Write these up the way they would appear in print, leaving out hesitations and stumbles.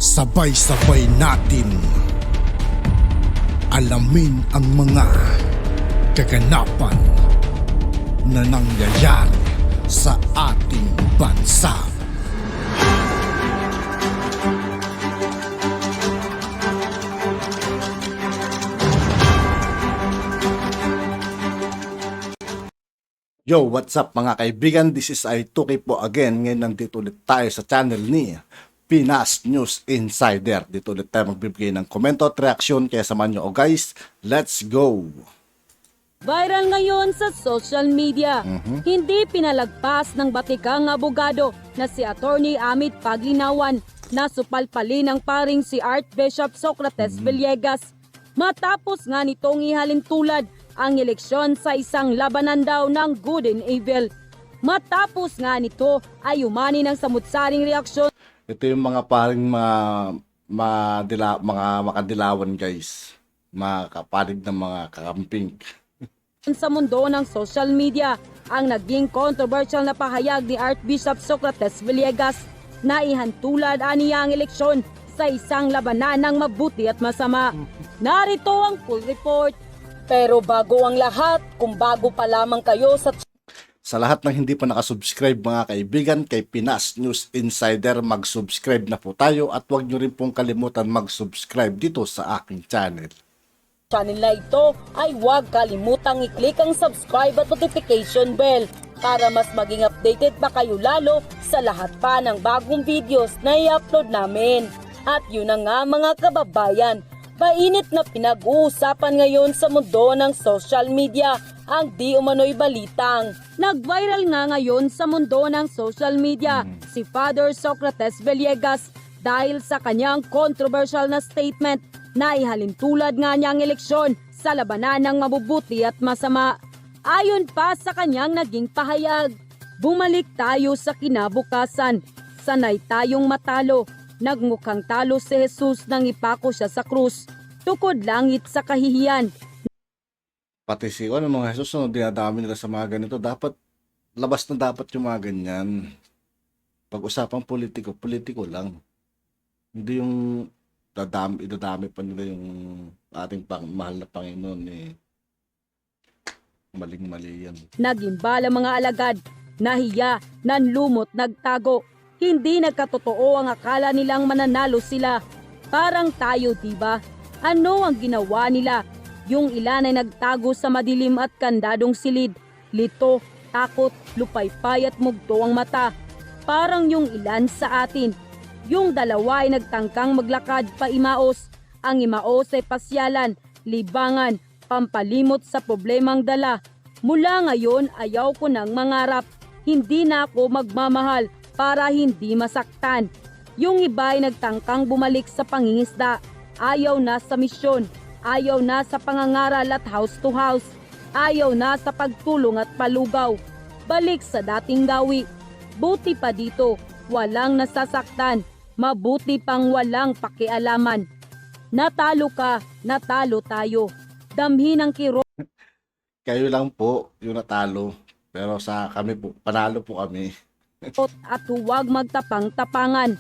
Sabay-sabay natin alamin ang mga kaganapan na nangyayari sa ating bansa. Yo, what's up mga kaibigan? This is I2K po again. Ngayon nandito ulit tayo sa channel ni Pinas News Insider. Dito ulit tayo magbibigay ng komento at reaksyon. Kaya samahan nyo guys, let's go! Viral ngayon sa social media. Hindi pinalagpas ng batikang abogado na si Attorney Amit Paglinawan na supalpalin ng paring si Archbishop Socrates Villegas. Matapos nga nitong ihalin tulad ang eleksyon sa isang labanan daw ng good and evil. Matapos nga nito ay umani ng samut-saring reaksyon. Ito yung mga paring mga makadilawan guys. Mga kapalig ng mga kakamping. Sa mundo ng social media, ang naging controversial na pahayag ni Archbishop Socrates Villegas na ihantulad aniya ang eleksyon sa isang labanan ng mabuti at masama. Narito ang full report. Pero bago ang lahat, kung bago pa lamang kayo sa lahat ng hindi pa nakasubscribe mga kaibigan kay Pinas News Insider, mag-subscribe na po tayo at huwag nyo rin pong kalimutan mag-subscribe dito sa aking channel. Channel na ito ay huwag kalimutang i-click ang subscribe at notification bell para mas maging updated pa kayo lalo sa lahat pa ng bagong videos na i-upload namin. At yun na nga mga kababayan, mainit na pinag-uusapan ngayon sa mundo ng social media ang di umano'y balitang. Nag-viral nga ngayon sa mundo ng social media si Father Socrates Villegas dahil sa kanyang controversial na statement na ihalintulad nga niyang eleksyon sa labanan ng mabubuti at masama. Ayon pa sa kanyang naging pahayag, bumalik tayo sa kinabukasan, sanay tayong matalo. Nagmukhang talo si Jesus nang ipako siya sa krus. Tukod langit sa kahihiyan. Pati si mga Jesus, dinadami nila sa mga ganito. Dapat, labas na dapat yung mga ganyan. Pag-usapang politiko, politiko lang. Hindi yung idadami pa nila yung ating mahal na Panginoon eh. Maling-mali yan. Nagimbala mga alagad, nahiya, nanlumot, nagtago. Hindi nagkatotoo ang akala nilang mananalo sila. Parang tayo, diba? Ano ang ginawa nila? Yung ilan ay nagtago sa madilim at kandadong silid. Lito, takot, lupaypay at mugto ang mata. Parang yung ilan sa atin. Yung dalawa ay nagtangkang maglakad pa imaos. Ang imaos ay pasyalan, libangan, pampalimot sa problemang dala. Mula ngayon ayaw ko nang mangarap. Hindi na ako magmamahal para hindi masaktan. Yung iba ay nagtangkang bumalik sa pangingisda. Ayaw na sa misyon. Ayaw na sa pangangaral at house to house. Ayaw na sa pagtulong at palugaw. Balik sa dating gawi. Buti pa dito, walang nasasaktan. Mabuti pang walang pakialaman. Natalo ka, natalo tayo. Damhin ang kiro. Kayo lang po yung natalo. Pero sa kami po, panalo po kami. At huwag magtapang-tapangan.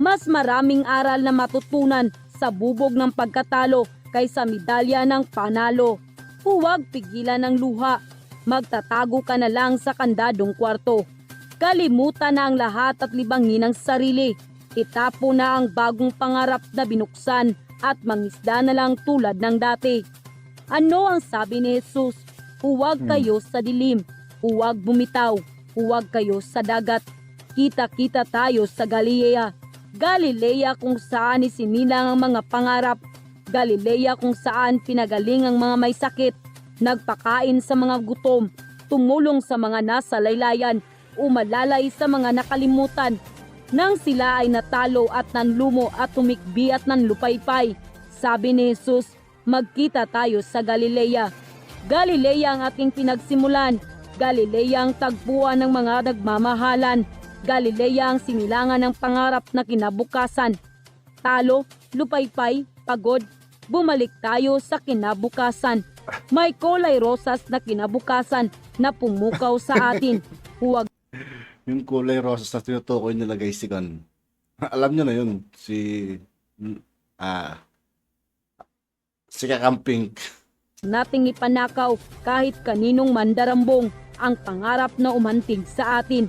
Mas maraming aral na matutunan sa bubog ng pagkatalo kaysa medalya ng panalo. Huwag pigilan ng luha. Magtatago ka na lang sa kandadong kwarto. Kalimutan na ang lahat at libangin ang sarili. Itapo na ang bagong pangarap na binuksan at mangisda na lang tulad ng dati. Ano ang sabi ni Jesus? Huwag kayo sa dilim. Huwag bumitaw. Huwag kayo sa dagat. Kita-kita tayo sa Galilea. Galilea kung saan isinilang ang mga pangarap. Galilea kung saan pinagaling ang mga may sakit. Nagpakain sa mga gutom. Tumulong sa mga nasa laylayan. Umalalay sa mga nakalimutan. Nang sila ay natalo at nanlumo at tumikbi at nanlupaypay. Sabi ni Jesus, magkita tayo sa Galilea. Galilea ang ating pinagsimulan. Galilea ang tagpuan ng mga nagmamahalan. Galilea ang sinilangan ng pangarap na kinabukasan. Talo, lupaypay, pagod, bumalik tayo sa kinabukasan. May kulay rosas na kinabukasan na pumukaw sa atin. Huwag Yung kulay rosas na tinutukoy nila guys, Alam nyo na yun, si ah, si Kakamping. nating ipanakaw kahit kaninong mandarambong ang pangarap na umantig sa atin.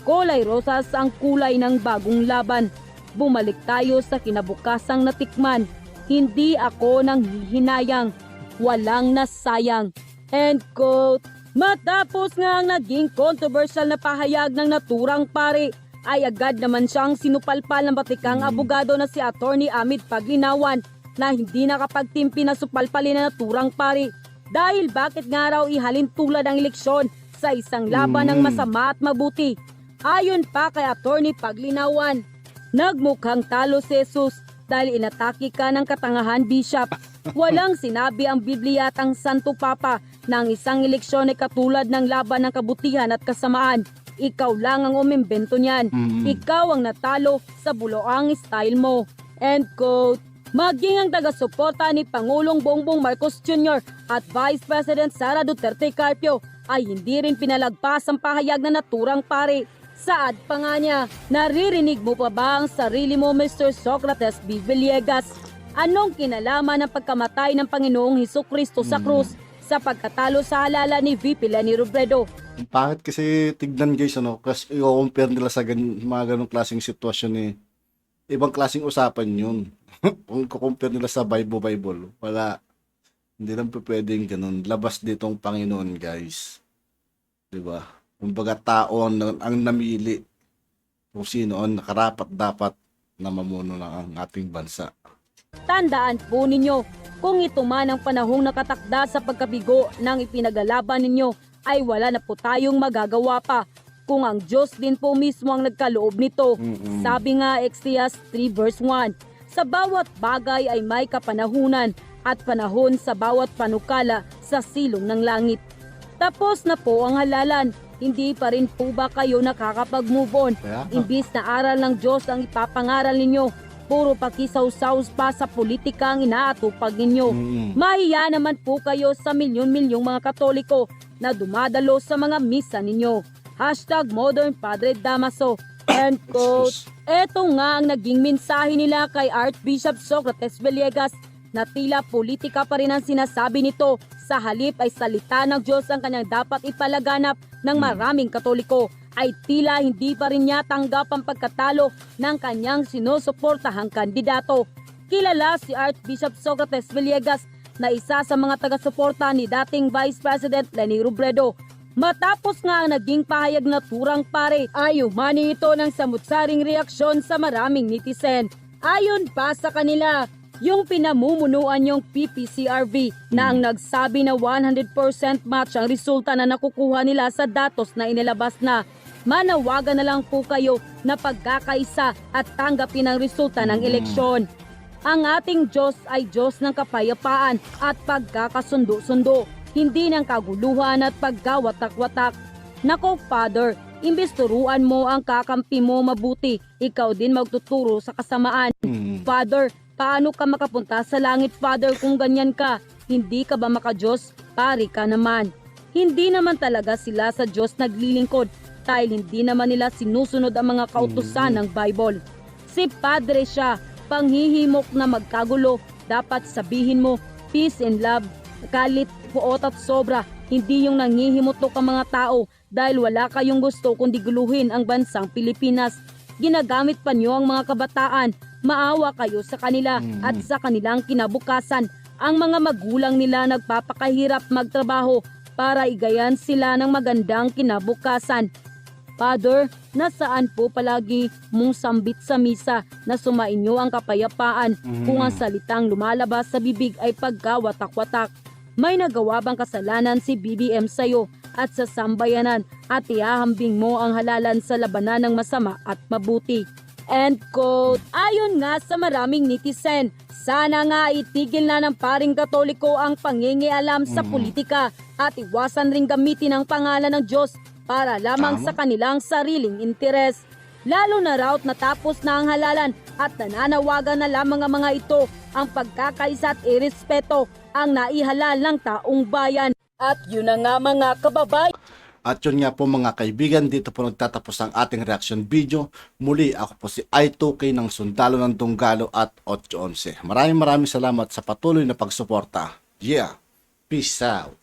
Kulay rosas ang kulay ng bagong laban. Bumalik tayo sa kinabukasang natikman. Hindi ako nang hihinayang. Walang nasayang. End quote. Matapos nga ang naging controversial na pahayag ng naturang pare, ay agad naman siyang sinupalpal ng batikang abogado na si Attorney Amit Paglinawan na hindi nakapagtimpi na supalpalin na naturang pare dahil bakit nga raw ihalin tulad ang eleksyon sa isang laban ng masama at mabuti. Ayon pa kay Attorney Paglinawan, nagmukhang talo si Jesus dahil inatake ka ng katangahan, Bishop. Walang sinabi ang Biblia at ang Santo Papa na ang isang eleksyon ay katulad ng laban ng kabutihan at kasamaan. Ikaw lang ang umimbento niyan. Ikaw ang natalo sa buloang style mo. End quote. Maging ang taga-suporta ni Pangulong Bongbong Marcos Jr. at Vice President Sara Duterte Carpio ay hindi rin pinalagpas ang pahayag na naturang pare. Saad pa nga niya, naririnig mo pa ba ang sarili mo, Mr. Socrates B. Villegas? Anong kinalaman ng pagkamatay ng Panginoong Hesukristo sa krus sa pagkatalo sa halala ni VP Leni Robredo? Bakit kasi tignan guys, kasi i-compare nila sa mga ganong klaseng sitwasyon ibang klaseng usapan yun. Kung i-compare nila sa Bible, wala. Hindi lang pwedeng ganun. Labas ditong Panginoon, guys. Diba? Kumbaga tao ang namili kung sino ang nakarapat dapat na mamuno ng ating bansa. Tandaan po ninyo, kung ito man ang panahong nakatakda sa pagkabigo ng ipinagalaban ninyo, ay wala na po tayong magagawa pa. Kung ang Diyos din po mismo ang nagkaloob nito. Sabi nga Exodus 3 verse 1, sa bawat bagay ay may kapanahunan at panahon sa bawat panukala sa silong ng langit. Tapos na po ang halalan, hindi pa rin po ba kayo nakakapag-move on? Imbis na aral ng Diyos ang ipapangaral ninyo, puro pakisaw-saw pa sa politika ang inaatupag ninyo. Mahiya naman po kayo sa milyon-milyong mga Katoliko na dumadalo sa mga misa ninyo. #Modern Padre Damaso. End quote. Ito nga ang naging mensahe nila kay Archbishop Socrates Villegas na tila politika pa rin ang sinasabi nito. Sa halip ay salita ng Diyos ang kanyang dapat ipalaganap ng maraming Katoliko, ay tila hindi pa rin niya tanggap ang pagkatalo ng kanyang sinusuportahang kandidato. Kilala si Archbishop Socrates Villegas na isa sa mga taga-suporta ni dating Vice President Leni Robredo. Matapos nga ang naging pahayag na turang pare, ay umani ito ng samutsaring reaksyon sa maraming netizen. Ayon pa sa kanila, yung pinamumunuan yung PPCRV na ang nagsabi na 100% match ang resulta na nakukuha nila sa datos na inilabas na. Manawagan na lang po kayo na pagkakaisa at tanggapin ang resulta ng eleksyon. Ang ating Diyos ay Diyos ng kapayapaan at pagkakasundo-sundo, hindi ng kaguluhan at pagkawatak-watak. Nako, Father, imbes turuan mo ang kakampi mo mabuti, ikaw din magtuturo sa kasamaan. Father, paano ka makapunta sa langit, Father, kung ganyan ka? Hindi ka ba maka-Diyos? Pari ka naman. Hindi naman talaga sila sa Diyos naglilingkod dahil hindi naman nila sinusunod ang mga kautusan ng Bible. Si Padre siya, panghihimok na magkagulo. Dapat sabihin mo, peace and love, kalit, puot at sobra, hindi yung nangihimutok ang mga tao dahil wala kayong gusto kundi guluhin ang bansang Pilipinas. Ginagamit pa niyo ang mga kabataan, maawa kayo sa kanila at sa kanilang kinabukasan. Ang mga magulang nila nagpapakahirap magtrabaho para igayan sila ng magandang kinabukasan. Father, nasaan po palagi mong sambit sa misa na sumainyo ang kapayapaan kung ang salitang lumalabas sa bibig ay pagkawatak-watak? May nagawa bang kasalanan si BBM sa'yo at sa sambayanan at ihahambing mo ang halalan sa labanan ng masama at mabuti? End quote. Ayon nga sa maraming netizen, sana nga itigil na ng paring Katoliko ang pangingialam sa politika at iwasan ring gamitin ang pangalan ng Diyos para lamang sa kanilang sariling interes. Lalo na raw natapos na ang halalan at nananawagan na lamang ang mga ito ang pagkakaisa at irespeto ang naihalal ng taong bayan. At yun na nga mga kababayan. At yun nga po mga kaibigan, dito po nagtatapos ang ating reaction video. Muli ako po si I2K ng Sundalo ng Tunggalo at 811. Maraming salamat sa patuloy na pagsuporta. Yeah, peace out.